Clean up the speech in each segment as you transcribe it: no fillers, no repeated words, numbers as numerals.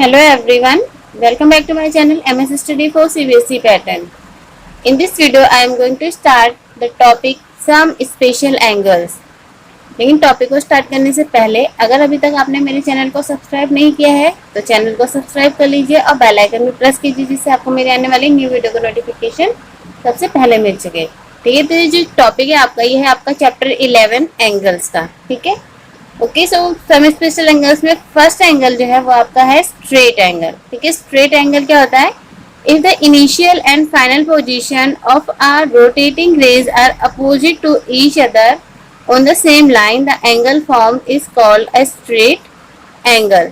Hello everyone, welcome back to my channel MS Study for CBSE Pattern. In this video, I am going to start the topic some special angles. लेकिन topic को start करने से पहले अगर अभी तक आपने मेरे चैनल को सब्सक्राइब नहीं किया है तो चैनल को सब्सक्राइब कर लीजिए और बेल आइकन भी प्रेस कीजिए जिससे आपको मेरे आने वाली न्यू वीडियो का नोटिफिकेशन सबसे पहले मिल सके। ठीक है, तो ये जो टॉपिक है आपका, ये है आपका चैप्टर 11 एंगल्स का। ठीक है, ओके। सो सम स्पेशल एंगल्स में फर्स्ट एंगल जो है वो आपका है स्ट्रेट एंगल। ठीक है, स्ट्रेट एंगल क्या होता है? If the initial and final position of a rotating rays are opposite to each other on the same line the angle form is called a straight angle.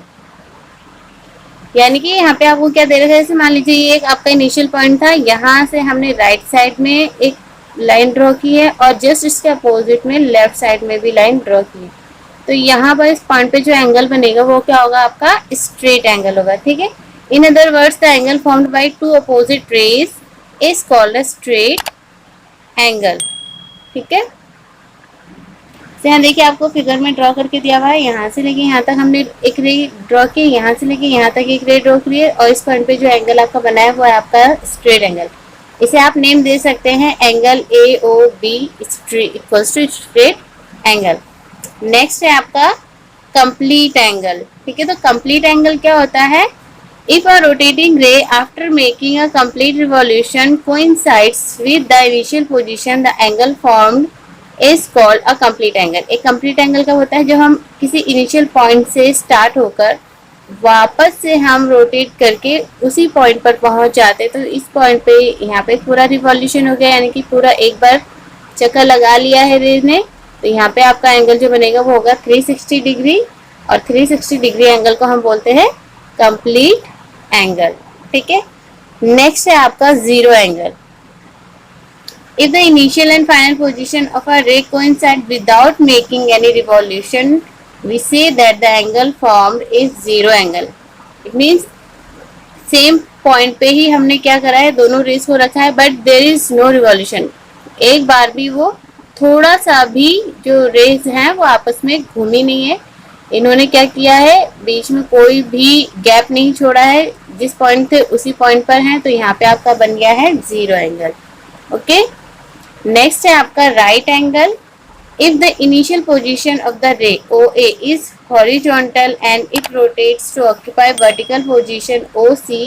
यानी कि यहाँ पे आपको क्या दे रखा है, जैसे मान लीजिए ये एक आपका इनिशियल पॉइंट था, यहाँ से हमने राइट साइड में एक लाइन ड्रॉ की है और जस्ट इसके अपोजिट में लेफ्ट साइड में भी लाइन ड्रॉ की है। तो यहाँ पर इस पॉइंट पे जो एंगल बनेगा वो क्या होगा? आपका स्ट्रेट एंगल होगा। ठीक है, in other words the angle formed by two opposite raise is called a straight angle. ठीक है, तो यहाँ देखिए आपको फिगर में ड्रॉ करके दिया हुआ है, यहाँ से लेके यहाँ तक हमने एक रे ड्रॉ की, यहाँ से लेके यहाँ तक एक रे ड्रॉ की है और इस पॉइंट पे जो एंगल आपका बना है वो है आपका स्ट्रेट एंगल। इसे आप नेम दे सकते हैं angle AOB equals to straight angle. Next है आपका कंप्लीट एंगल। ठीक है, तो कंप्लीट एंगल क्या होता है? इफ अ रोटेटिंग रे after making a complete revolution coincides with the initial position the angle formed is called a complete angle. एक कंप्लीट एंगल का होता है जो हम किसी इनिशियल पॉइंट से स्टार्ट होकर वापस से हम रोटेट करके उसी पॉइंट पर पहुंच जाते, तो इस पॉइंट पे यहाँ पे पूरा रिवॉल्यूशन हो गया, यानी कि पूरा एक बार चक्कर लगा लिया है रे ने। तो यहाँ पे आपका एंगल जो बनेगा वो होगा 360 डिग्री और 360 डिग्री एंगल को हम बोलते हैं कंप्लीट एंगल। ठीक है, नेक्स्ट है आपका zero angle. If the initial and final position of a ray coincide without making any revolution we say that the angle formed is zero angle. It means same point पे ही हमने क्या करा है, दोनों रेस को रखा है but there is no revolution. एक बार भी वो थोड़ा सा भी जो रेस हैं वो आपस में घूमी नहीं है। इन्होंने क्या किया है, बीच में कोई भी गैप नहीं छोड़ा है, जिस पॉइंट थे उसी पॉइंट पर हैं, तो यहाँ पे आपका बन गया है जीरो एंगल। ओके, नेक्स्ट है आपका right angle. If the initial position of the ray OA is horizontal and it rotates to occupy vertical position OC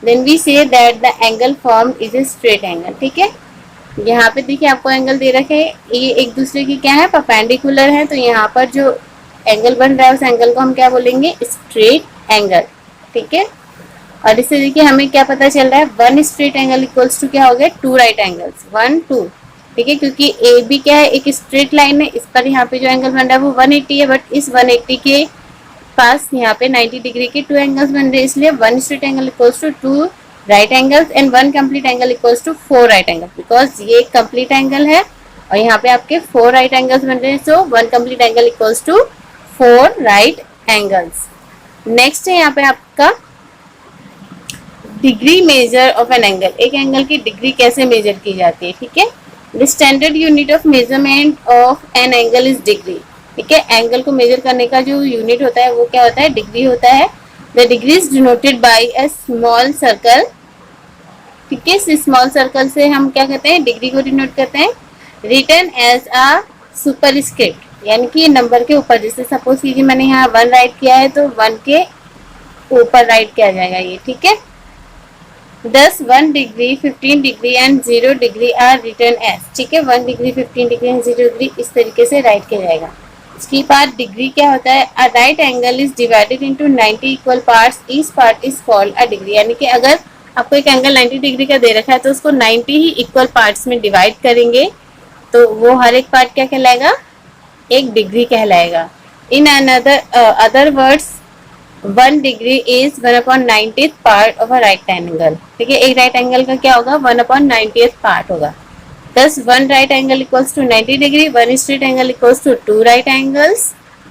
then we say that the angle form is a straight angle. ठीक है, यहाँ पे देखिए आपको angle दे रखे हैं, ये एक दूसरे की क्या है, परपेंडिकुलर है, तो यहाँ पर जो एंगल बन रहा है उस एंगल को हम क्या बोलेंगे? Straight angle. ठीक है, और इससे देखिए हमें क्या पता चल रहा है, one straight angle equals to क्या हो गया? Two right angles, 1 2। ठीक है, क्योंकि AB क्या है, एक स्ट्रेट लाइन है, इस पर यहाँ पे जो एंगल बन रहा है वो 180 है, बट इस 180 के पास यहाँ पे 90 डिग्री के टू एंगल्स बन रहे हैं, इसलिए one straight angle equals to two right angles and one complete angle equals to 4 right angle, because ये कंप्लीट एंगल है और यहाँ पे आपके 4 राइट एंगल्स बन रहे हैं, so one complete angle equals to 4 right angles. Next है यहाँ पे आपका degree measure of an angle. एक एंगल की डिग्री कैसे मेजर की जाती है? ठीक है, the standard unit of measurement of an angle is degree. ठीक है, एंगल को मेजर करने का जो यूनिट होता है वो क्या होता है? डिग्री होता है। The degree is denoted by a small circle. ठीक है, स्मॉल सर्कल से हम क्या कहते हैं? डिग्री को डिनोट करते हैं। रिटन एज अ सुपरस्क्रिप्ट, यानी कि नंबर के ऊपर, जैसे सपोज कीजिए मैंने यहाँ 1 राइट किया है तो 1 के ऊपर राइट किया जाएगा ये। ठीक है, 10 1 degree 15 degree and 0 degree are written as. ठीक है, 1 डिग्री 15 डिग्री एंड 0 डिग्री इस तरीके से राइट किया जाएगा। इसके बाद डिग्री क्या होता है? A right angle is divided into 90 equal parts, each part is called a degree. यानी कि अगर आपको एक एंगल 90 डिग्री का दे रखा है तो उसको 90 ही इक्वल पार्ट्स में डिवाइड करेंगे तो वो हर एक पार्ट क्या कहलाएगा? एक डिग्री कहलाएगा। In other words 1 degree is 1/90th part of a right angle. ठीक है, एक राइट एंगल का क्या होगा? 1/90th पार्ट होगा। Thus, one right angle equals to 90 degree, one straight angle equals to 2 right angles,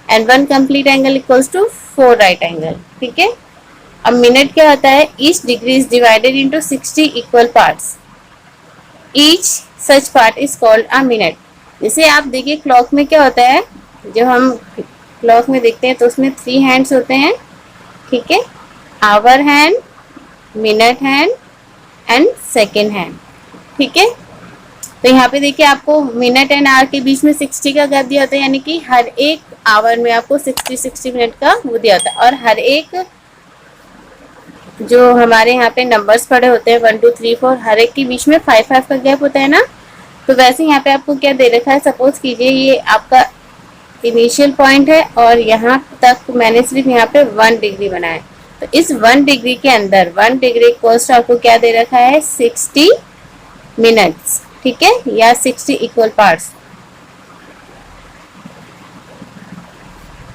and one complete angle equals to 4 right angle. ठीक है, अब मिनट क्या होता है? Each degree is divided into 60 equal parts. Each such part is called a minute. जैसे आप देखिए clock में क्या होता है, जब हम क्लॉक में देखते हैं तो उसमें 3 हैंड्स होते हैं। ठीक है, hour hand, minute hand and second hand. ठीक है, तो यहाँ पे देखिए आपको मिनट एंड आवर के बीच में 60 का गैप दिया होता है, यानी कि हर एक आवर में आपको 60 मिनट का वो दिया होता है। और हर एक जो हमारे यहाँ पे नंबर्स पड़े होते हैं 1 2 3 4, हर एक के बीच में 5 का गैप होता है ना। तो वैसे यहाँ पे आपको क्या दे रखा है, सपोज कीजिए ये आपका इनिशियल पॉइंट है और यहाँ तक मैंने सिर्फ यहाँ पे 1 डिग्री बनाया। तो इस 1 डिग्री के अंदर 1 डिग्री कोस्ट आपको क्या दे रखा है, 60 मिनट्स। ठीक है, या 60 equal parts.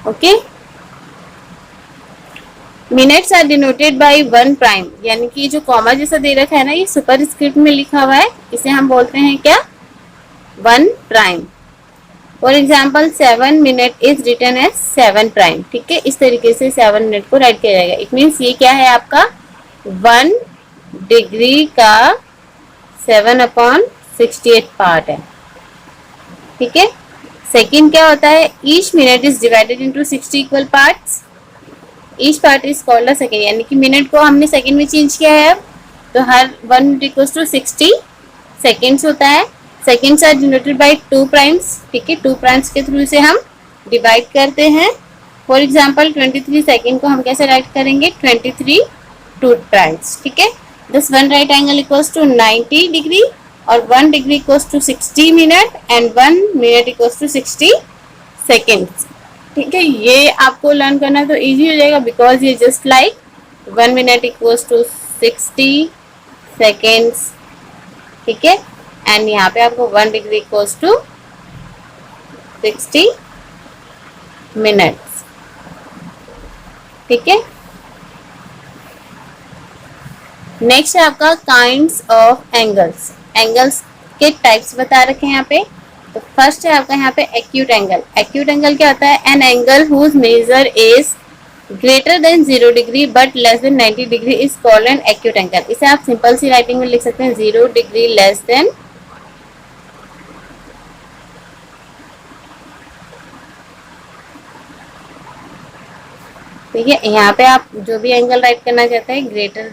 Okay, minutes are denoted by 1 prime, यानी कि जो कॉमा जैसा दे रखा है ना, ये सुपर स्क्रिप्ट में लिखा हुआ है, इसे हम बोलते हैं क्या, 1 prime. For example 7 minute is written as 7 prime. ठीक है, इस तरीके से 7 मिनट को राइट किया जाएगा। इट मीन्स ये क्या है आपका 1 डिग्री का 7/68 पार्ट है। ठीक है, सेकेंड क्या होता है, each minute is divided into 60 equal parts, each part is called a second, यानी कि मिनट को हमने सेकेंड में चेंज किया है अब, तो हर 1 मिनट इक्वल्स टू 60 सेकेंड्स होता है। Seconds are denoted by 2 primes. ठीक है, 2 प्राइम्स के थ्रू इसे हम डिवाइड करते हैं। फॉर एग्जाम्पल 23 सेकेंड को हम कैसे राइट करेंगे, 23 2 प्राइम्स। ठीक है, this 1 right angle equals to 90 degree और 1 degree equals to 60 minute and 1 minute equals to 60 seconds. ठीक है, ये आपको लर्न करना तो इजी हो जाएगा, बिकॉज ये just like 1 minute equals to 60 seconds. ठीक है, एंड यहाँ पे आपको 1 डिग्री इक्वल्स टू 60 मिनट्स। ठीक है, नेक्स्ट है आपका काइंड्स ऑफ एंगल्स। एंगल्स के टाइप्स बता रखे हैं यहाँ पे। तो फर्स्ट है आपका यहाँ पे एक्यूट एंगल। एक्यूट एंगल क्या होता है, an angle whose measure is greater than 0 degree but less than 90 degree is called an acute angle. इसे आप सिंपल सी राइटिंग में लिख सकते हैं 0 डिग्री लेस देन यहाँ पे आप जो भी एंगल राइट करना चाहते हैं ग्रेटर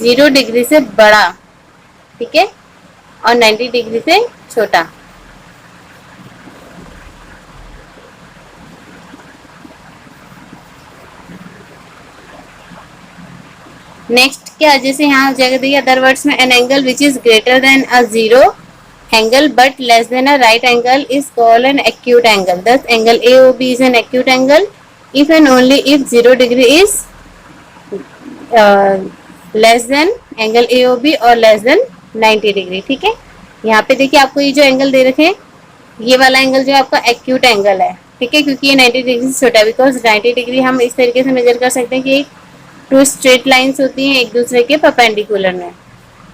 0 डिग्री से बड़ा, ठीक है, और 90 डिग्री से छोटा। नेक्स्ट क्या, जैसे यहाँ हो जाएगा, देखिए अदर वर्ड्स में an angle which is greater then a 0 angle but less then a right angle is called an acute angle. Thus angle AOB is an acute angle if and only if 0 degree is less than angle AOB और less than 90 degree. ठीक है, यहाँ पे देखिए आपको ये जो angle दे रखे हैं, ये वाला एंगल जो आपका एक्यूट एंगल है। ठीक है, क्योंकि ये 90 डिग्री से छोटा है, बिकॉज 90 डिग्री हम इस तरीके से मेजर कर सकते हैं कि 2 स्ट्रेट लाइंस होती हैं एक दूसरे के परपेंडिकुलर में।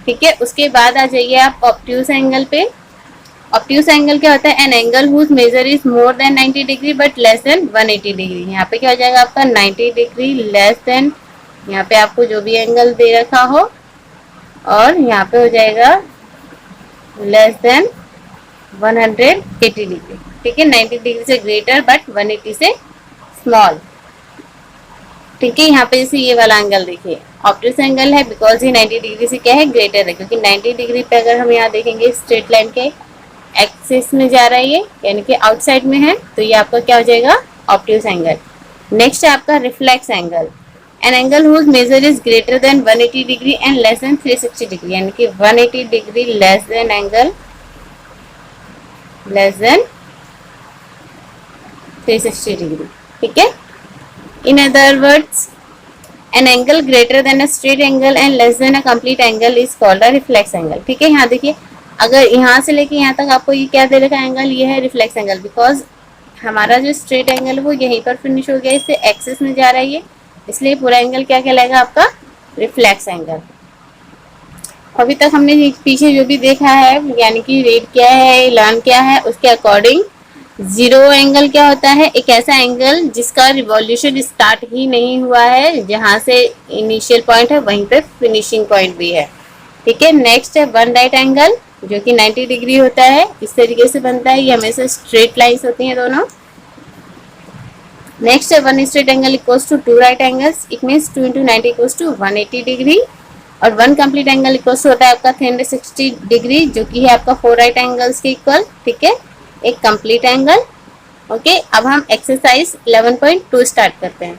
ठीक है, उसके बाद आ जाइए आप ऑब्ट्यूज एंगल पे। ऑब्ट्यूज एंगल क्या होता है, an angle whose measure is more than 90 degree but less than 180 degree. यहाँ पे क्या हो जाएगा आपका 90 डिग्री लेस देन, यहाँ पे आपको जो भी एंगल दे रखा हो, और यहाँ पे हो जाएगा लेस देन 180 डिग्री। ठीक है, 90 डिग्री से ग्रेटर बट 180 से स्मॉल। ठीक है, यहाँ पे जैसे ये वाला एंगल देखिए ऑब्ट्यूज एंगल है, बिकॉज ये 90 डिग्री से क्या है, ग्रेटर है, क्योंकि 90 डिग्री पे अगर हम यहाँ देखेंगे स्ट्रेट लाइन के एक्सिस में जा रहा है ये, यानी कि आउटसाइड में है, तो ये आपका क्या हो जाएगा, ऑब्ट्यूज एंगल। नेक्स्ट है आपका reflex angle. An angle whose measure is greater than 180 degree and less than 360 degree, यानी कि 180 degree less than angle less than 360 degree. ठीक है, in other words an angle greater than a straight angle and less than a complete angle is called a reflex angle। ठीक है, यहाँ देखिए अगर यहाँ से लेके यहाँ तक आपको ये क्या दे रखा एंगल, ये है रिफ्लेक्स एंगल, बिकॉज हमारा जो स्ट्रेट एंगल है वो यहीं पर फिनिश हो गया, इससे एक्सिस में जा रहा है ये, इसलिए पूरा एंगल क्या कहलाएगा आपका, रिफ्लेक्स एंगल। अभी तक हमने पीछे जो भी देखा है, यानी कि रेड क्या है, लर्न क्या है, उसके अकॉर्डिंग जीरो एंगल क्या होता है, एक ऐसा एंगल जिसका रिवॉल्यूशन स्टार्ट ही नहीं हुआ है, जहां से इनिशियल पॉइंट है वहीं पे फिनिशिंग पॉइंट भी है। ठीक है, नेक्स्ट है वन राइट एंगल। जो कि 90 डिग्री होता है। इस तरीके से बनता है, ये हमेशा स्ट्रेट लाइंस होती हैं दोनों। नेक्स्ट है one straight angle equals to two right angles, it means 2 into 90 equals to 180 degree. और वन कंप्लीट एंगल इक्वल्स होता है आपका 360 डिग्री, जो कि है आपका 4 राइट एंगल्स के इक्वल। ठीक है, एक कंप्लीट एंगल। ओके, अब हम एक्सरसाइज 11.2 स्टार्ट करते हैं।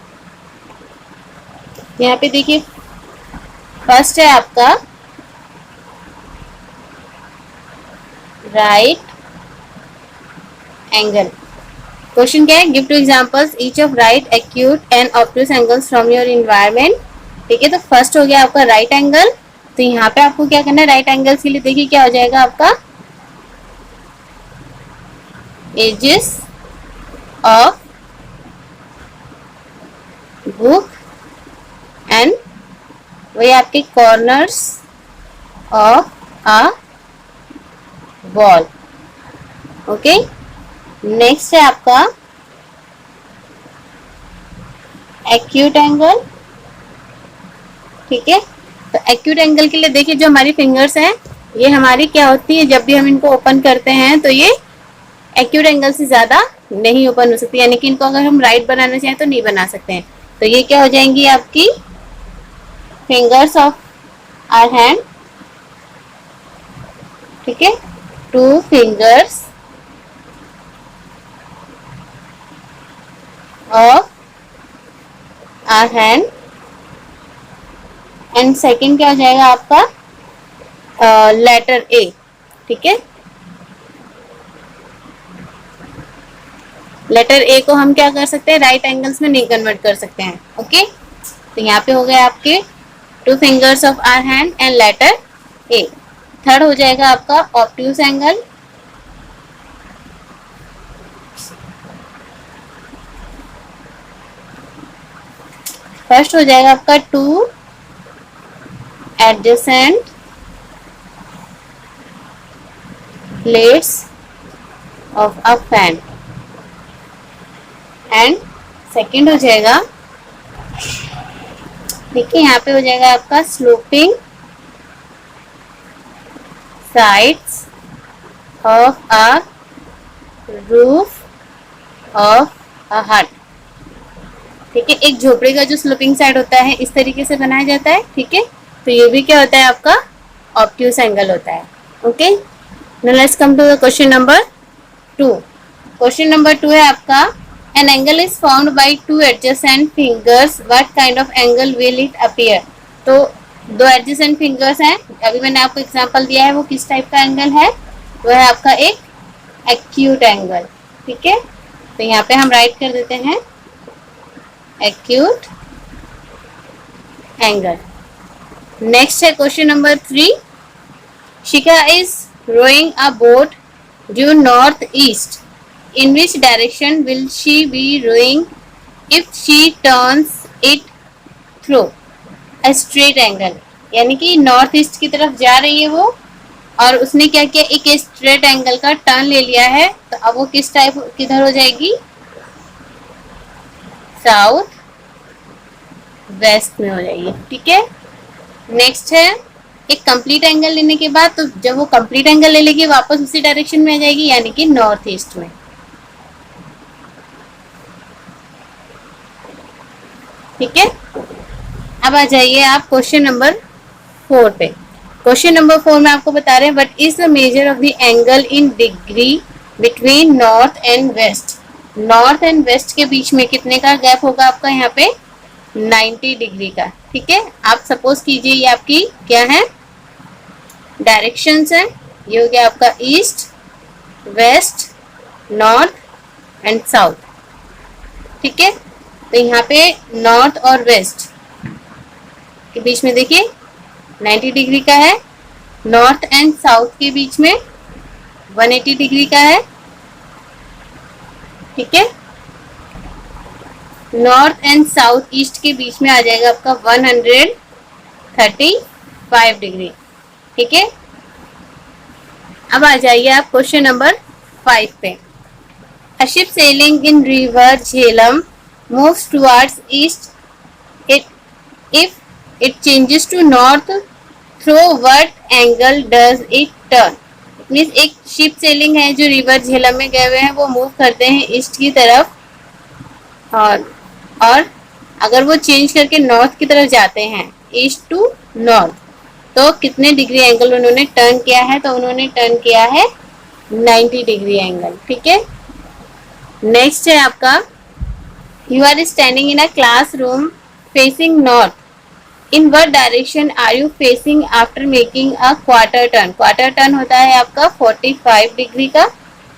यहाँ पे देखिए, फर्स्ट है आपका राइट एंगल। क्वेश्चन क्या है, give to examples each of right acute and obtuse angles from your environment. ठीक है, तो फर्स्ट हो गया आपका राइट एंगल। तो यहाँ पे आपको क्या करना है, राइट एंगल्स के लिए देखिए क्या हो जाएगा आपका, एजेस ऑफ बुक एंड वही आपके corners of a wall. Okay, next है आपका एक्यूट एंगल। ठीक है, तो एक्यूट एंगल के लिए देखिए, जो हमारी फिंगर्स हैं ये हमारी क्या होती है, जब भी हम इनको ओपन करते हैं तो ये एक्यूट एंगल से ज्यादा नहीं ओपन हो सकती, यानी कि इनको अगर हम राइट बनाना चाहें तो नहीं बना सकते हैं। तो ये क्या हो जाएंगी आपकी फिंगर्स ऑफ आवर हैंड। ठीक है, two fingers of our hand. And second क्या हो जाएगा आपका लेटर ए। ठीक है, लेटर ए को हम क्या कर सकते हैं, राइट एंगल्स में नहीं कन्वर्ट कर सकते हैं। ओके, तो यहाँ पे हो गए आपके two fingers of our hand and letter A. Third हो जाएगा आपका ऑब्ट्यूज एंगल। फर्स्ट हो जाएगा आपका two adjacent plates of a fan. And second हो जाएगा, देखिए यहाँ पे हो जाएगा आपका sloping sides of a roof of a hut. ठीक है, एक झोपड़ी का जो स्लोपिंग साइड होता है इस तरीके से बनाया जाता है। ठीक है, तो ये भी क्या होता है आपका ऑब्ट्यूज एंगल होता है। Okay, now let's come to the question number 2। Question number 2 है आपका, an angle is found by two adjacent fingers, what kind of angle will it appear. तो दो एडजेसेंट फिंगर्स हैं, अभी मैंने आपको एग्जांपल दिया है, वो किस टाइप का एंगल है, वो है आपका एक एक्यूट एंगल। ठीक है, तो यहाँ पे हम राइट कर देते हैं एक्यूट एंगल। नेक्स्ट है question number 3, Shikha is rowing a boat due north east, in which direction will she be rowing if she turns it through a straight angle। यानी कि नॉर्थ ईस्ट की तरफ जा रही है वो, और उसने क्या किया, एक स्ट्रेट एंगल का टर्न ले लिया है। तो अब वो किस टाइप किधर हो जाएगी, साउथ वेस्ट में हो जाएगी। ठीक है, नेक्स्ट है एक कंप्लीट एंगल लेने के बाद, तो जब वो कंप्लीट एंगल ले लेगी वापस उसी डायरेक्शन में आ जाएगी, यानी कि नॉर्थ ईस्ट में। ठीक है, अब आ जाइए आप क्वेश्चन नंबर 4 पे। क्वेश्चन नंबर 4 में आपको बता रहे हैं, what is the measure of the angle in degree between north and west. North and west के बीच में कितने का गैप होगा आपका, यहाँ पे 90 डिग्री का। ठीक है, आप सपोज कीजिए ये आपकी क्या है, डायरेक्शंस है, ये हो गया आपका east, west, north and south. ठीक है, तो यहाँ पे नॉर्थ और वेस्ट के बीच में देखिए 90 डिग्री का है, नॉर्थ एंड साउथ के बीच में 180 डिग्री का है। ठीक है, नॉर्थ एंड साउथ ईस्ट के बीच में आ जाएगा आपका 135 डिग्री। ठीक है, अब आ जाइए आप क्वेश्चन नंबर 5 पे। A ship sailing in river Jhelum moves towards east. If it changes to north, through what angle does it turn? Means एक शिप सेलिंग है जो रिवर झेलम में गए हुए हैं, वो मूव करते हैं ईस्ट की तरफ, और अगर वो चेंज करके नॉर्थ की तरफ जाते हैं, ईस्ट टू नॉर्थ, तो कितने डिग्री एंगल उन्होंने टर्न किया है? तो उन्होंने टर्न किया है 90 डिग्री एंगल। ठीक है, नेक्स्ट है आपका, you are standing in a classroom facing north, in what direction are you facing after making a quarter turn? Quarter turn होता है आपका 45 डिग्री का।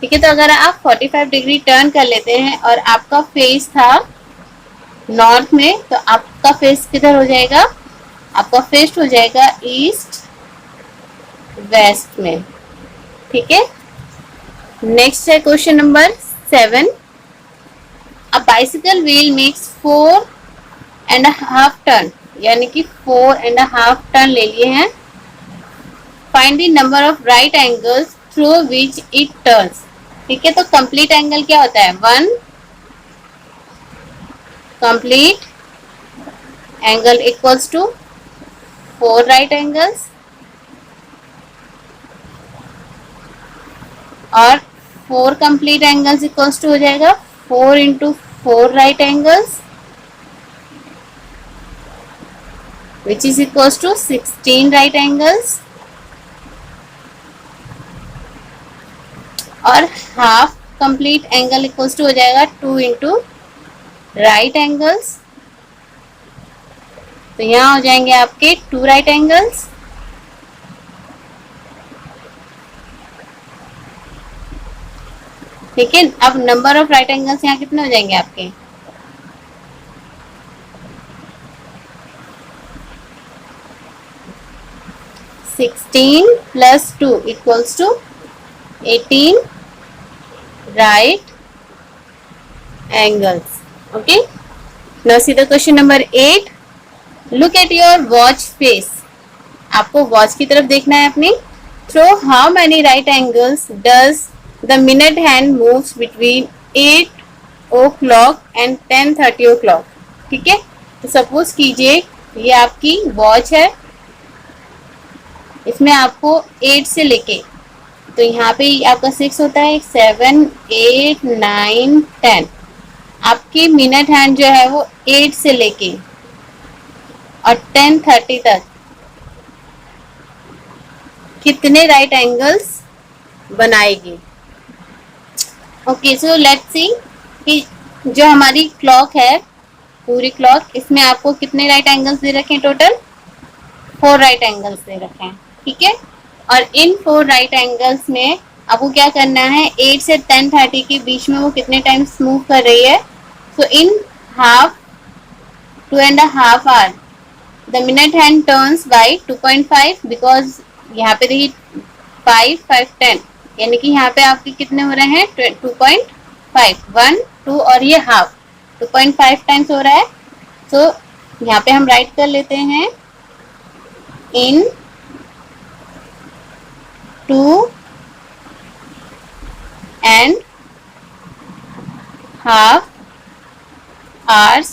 ठीक है, तो अगर आप 45 डिग्री टर्न कर लेते हैं और आपका फेस था नॉर्थ में, तो आपका फेस किधर हो जाएगा? आपका फेस हो जाएगा ईस्ट वेस्ट में। ठीक है, नेक्स्ट है question number 7, a bicycle wheel makes 4.5 turn, यानी कि 4.5 टर्न ले लिए हैं। Find the number of right angles through which it turns. ठीक है, तो कंप्लीट एंगल क्या होता है? 1 complete angle equals to 4 right angles, और 4 कंप्लीट एंगल्स इक्वल्स टू हो जाएगा 4 into 4 right angles, which is equals to 16 right angles, और half complete angle equals to हो जाएगा 2 इंटू राइट एंगल्स, तो यहाँ हो जाएंगे आपके 2 राइट एंगल्स। ठीक है, अब नंबर ऑफ राइट एंगल्स यहाँ कितने हो जाएंगे आपके? 16 plus 2 equals to 18 right angles. Okay, now see the question number 8. Look at your watch face. आपको वॉच की तरफ देखना है अपनी। Through how many right angles does the minute hand moves between 8 o'clock and 10:30 o'clock? ठीक है, तो suppose कीजिए ये आपकी वॉच है, इसमें आपको 8 से लेके, तो यहाँ पे आपका 6 होता है, 7 8 9 10, आपकी मिनट हैंड जो है वो 8 से लेके और 10:30 तक कितने राइट एंगल्स बनाएगी? ओके, सो लेट्स सी कि जो हमारी क्लॉक है, पूरी क्लॉक, इसमें आपको कितने राइट एंगल्स दे रखे हैं? टोटल 4 राइट एंगल्स दे रखे हैं। ठीक है, और इन 4 राइट एंगल्स में आपको क्या करना है? 8 से 10:30 के बीच में वो कितने टाइम्स मूव कर रही है? So in half 2.5 hour the minute hand turns by 2.5, because यहाँ पे देखिए 5 5 10, यानी कि यहाँ पे आपके कितने हो रहे हैं? 2.5, 1 2 और ये हाफ 2.5 टाइम्स हो रहा है। सो यहाँ पे हम राइट कर लेते हैं इन 2.5 hours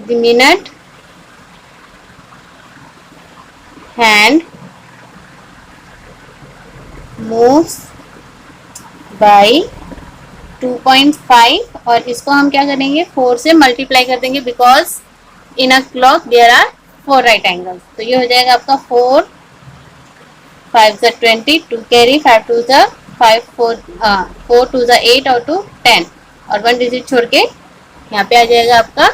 the minute hand moves by 2.5, और इसको हम क्या करेंगे? 4 से मल्टीप्लाई कर देंगे, because in a clock there are 4 right angles. तो ये हो जाएगा आपका 4 5 ज़ा 20, 2 कैरी, 5 2 ज़ा 5, 4 2 ज़ा 8 और 2 10, और 1 डिजिट छोड़ के यहाँ पे आ जाएगा आपका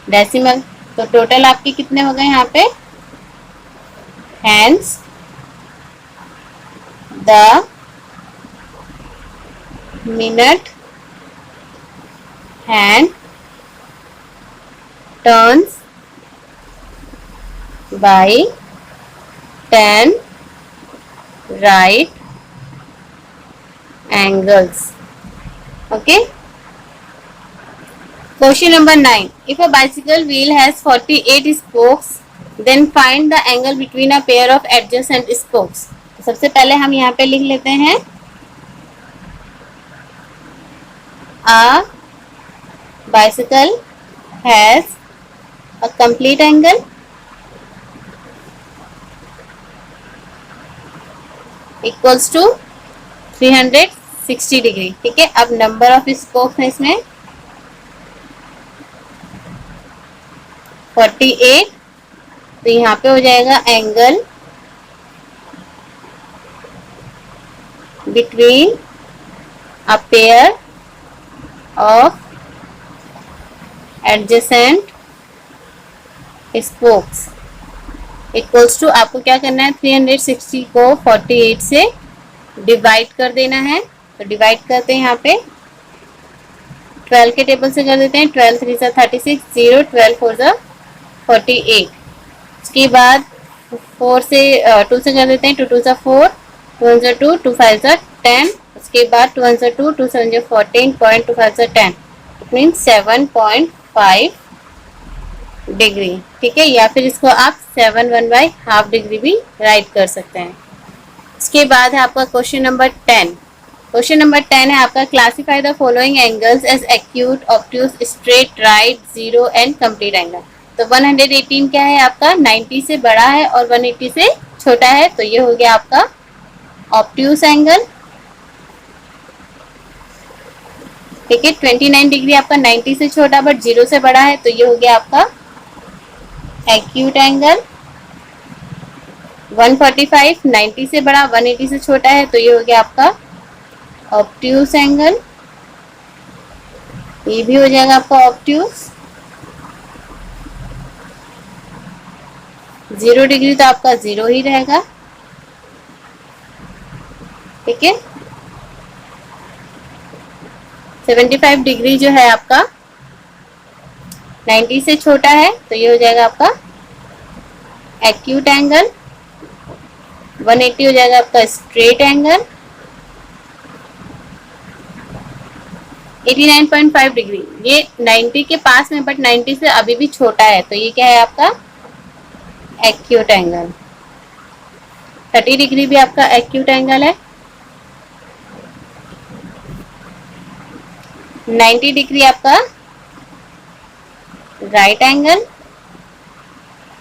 डेसिमल। तो टोटल आपके कितने हो गए यहाँ पे? Hands the minute hand turns by 10 right angles. Okay, question number 9, if a bicycle wheel has 48 spokes, then find the angle between a pair of adjacent spokes. सबसे पहले हम यहाँ पे लिख लेते हैं a bicycle has a complete angle equals to 360 degree. ठीक है, अब नंबर ऑफ स्पोक्स है इसमें 48, तो यहाँ पे हो जाएगा angle between a pair of adjacent spokes equals to, आपको क्या करना है 360 को 48 से डिवाइड कर देना है। तो डिवाइड करते हैं यहाँ पे 12 के टेबल से कर देते हैं, 12 3 सा 36, 0 12 4 सा 48। उसके बाद 4 से 2 से कर देते हैं, 2 2 सा 4, 2 1 सा 2, 2 5 सा 10। उसके बाद 2 1 सा 2, 2 7 सा 14, 0.25 सा 10, इट मीन 7.5 डिग्री। ठीक है, या फिर इसको आप 7/1/2 डिग्री भी राइट कर सकते हैं। इसके बाद है आपका क्वेश्चन नंबर 10। क्वेश्चन नंबर 10 है आपका, classify the following angles as acute, obtuse, straight, right, zero and complete angle. तो 118 क्या है आपका 90 से बड़ा है और 180 से छोटा है, तो ये हो गया आपका ऑब्ट्यूज एंगल। ठीक है, 29 डिग्री आपका 90 से छोटा बट 0 से बड़ा है, तो ये हो गया आपका एक्यूट एंगल। 145 90 से बड़ा 180 से छोटा है, तो ये हो गया आपका ऑब्ट्यूज एंगल। ये भी हो जाएगा आपका ऑब्ट्यूज। 0 डिग्री तो आपका 0 ही रहेगा। ठीक है, 75 डिग्री जो है आपका 90 से छोटा है, तो ये हो जाएगा आपका एक्यूट एंगल। 180 हो जाएगा आपका स्ट्रेट एंगल। 89.5 डिग्री ये 90 के पास में बट 90 से अभी भी छोटा है, तो ये क्या है आपका एक्यूट एंगल। 30 डिग्री भी आपका एक्यूट एंगल है। 90 डिग्री आपका राइट एंगल।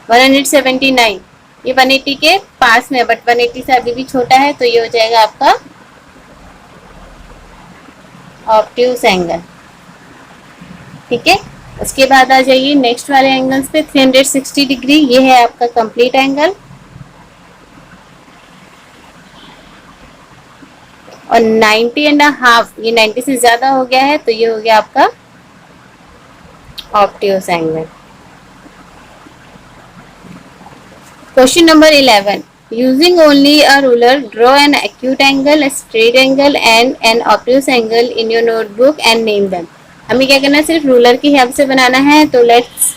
179 ये 180 के पास में बट 180 से अभी भी छोटा है, तो ये हो जाएगा आपका ऑब्ट्यूज एंगल। ठीक है, उसके बाद आ जाइए नेक्स्ट वाले एंगल्स पे। 360 डिग्री ये है आपका कंप्लीट एंगल, और 90.5 ये 90 से ज्यादा हो गया है, तो ये हो गया आपका obtuse angle. Question number 11, using only a ruler draw an acute angle, a straight angle and an obtuse angle in your notebook and name them। हमें क्या करना है, सिर्फ रूलर की हेल्प से बनाना है। तो लेट्स,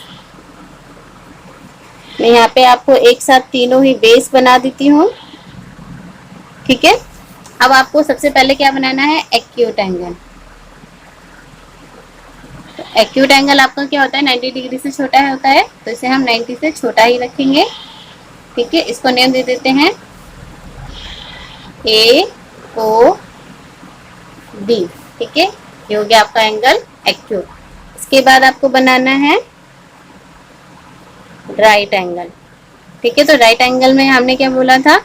मैं यहाँ पे आपको एक साथ तीनों ही बेस बना देती हूँ। ठीक है, अब आपको सबसे पहले क्या बनाना है, एक्यूट एंगल। एक्यूट एंगल आपका क्या होता है 90 डिग्री से छोटा होता है, तो इसे हम 90 से छोटा ही रखेंगे। ठीक है, इसको नेम दे देते हैं ए ओ बी। ठीक है, ये हो गया आपका एंगल एक्यूट। इसके बाद आपको बनाना है राइट एंगल। ठीक है, तो राइट एंगल में हमने क्या बोला था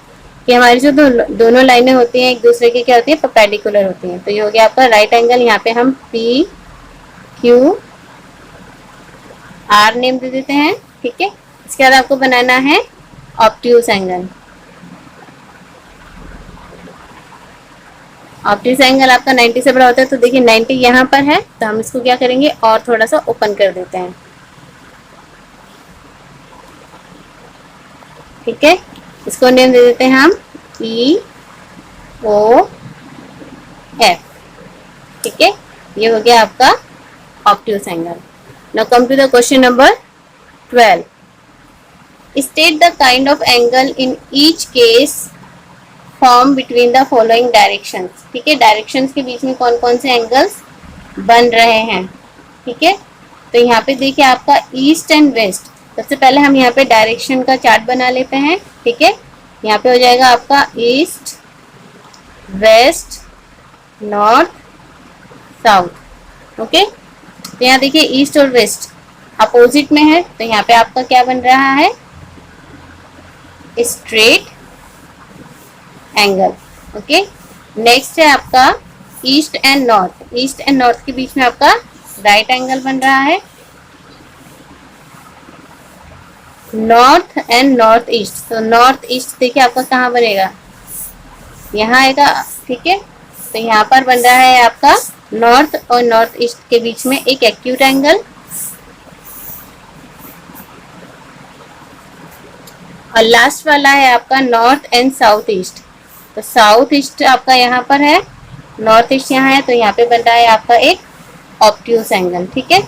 कि हमारी जो दोनों लाइनें होती हैं एक दूसरे की क्या होती है, परपेंडिकुलर होती हैं। तो ये हो गया आपका राइट एंगल। यहाँ पे हम पी क्यू आर नेम दे देते हैं। ठीक है, इसके बाद आपको बनाना है ऑब्ट्यूज एंगल। ऑब्ट्यूज एंगल आपका 90 से बड़ा होता है, तो देखिए 90 यहाँ पर है, तो हम इसको क्या करेंगे और थोड़ा सा ओपन कर देते हैं। ठीक है, इसको नेम दे देते हैं हम ई ओ एफ। ठीक है, ये हो गया आपका obtuse angle. Now come to the question number 12। State the kind of angle in each case formed between the following directions। ठीक है, डायरेक्शंस के बीच में कौन कौन से एंगल्स बन रहे हैं। ठीक है, तो यहाँ पे देखिए आपका ईस्ट एंड वेस्ट। सबसे पहले हम यहाँ पे डायरेक्शन का चार्ट बना लेते हैं। ठीक है, यहाँ पे हो जाएगा आपका east, west, north, south. Okay, तो यहाँ देखिए ईस्ट और वेस्ट अपोजिट में है, तो यहाँ पे आपका क्या बन रहा है, स्ट्रेट एंगल। ओके, नेक्स्ट है आपका east and north. East and north के बीच में आपका राइट एंगल बन रहा है। नॉर्थ एंड नॉर्थ ईस्ट, तो नॉर्थ ईस्ट देखिए आपका कहाँ बनेगा, यहाँ आएगा, ठीक है। तो यहाँ पर बन रहा है आपका नॉर्थ और नॉर्थ ईस्ट के बीच में एक एक्यूट एंगल। और लास्ट वाला है आपका नॉर्थ एंड साउथ ईस्ट। तो साउथ ईस्ट आपका यहाँ पर है, नॉर्थ ईस्ट यहाँ है, तो यहाँ पे बन रहा है आपका एक ऑब्ट्यूज एंगल, ठीक है।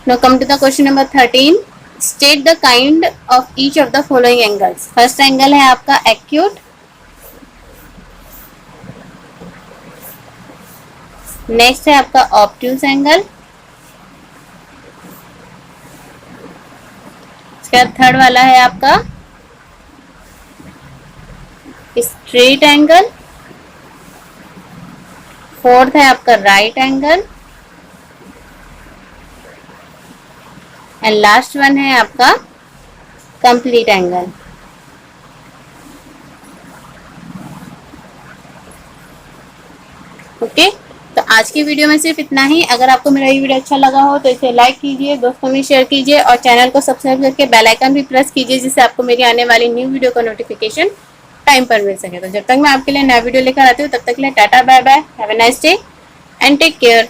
Now come to the question number 13. State the kind of each of the following angles. First angle है आपका acute, नेक्स्ट है आपका ऑब्ट्यूज एंगल, इसके बाद थर्ड वाला है आपका स्ट्रेट एंगल, फोर्थ है आपका right angle, and last one है आपका कंप्लीट एंगल। ओके, तो आज की वीडियो में सिर्फ इतना ही। अगर आपको मेरा ये वीडियो अच्छा लगा हो तो इसे लाइक कीजिए, दोस्तों में शेयर कीजिए और चैनल को सब्सक्राइब करके बेल आइकन भी प्रेस कीजिए, जिससे आपको मेरी आने वाली न्यू वीडियो का नोटिफिकेशन टाइम पर मिल सके। तो जब तक मैं आपके लिए नया वीडियो लेकर आती हूँ, तब तक के लिए tata bye bye, have a nice day and take care.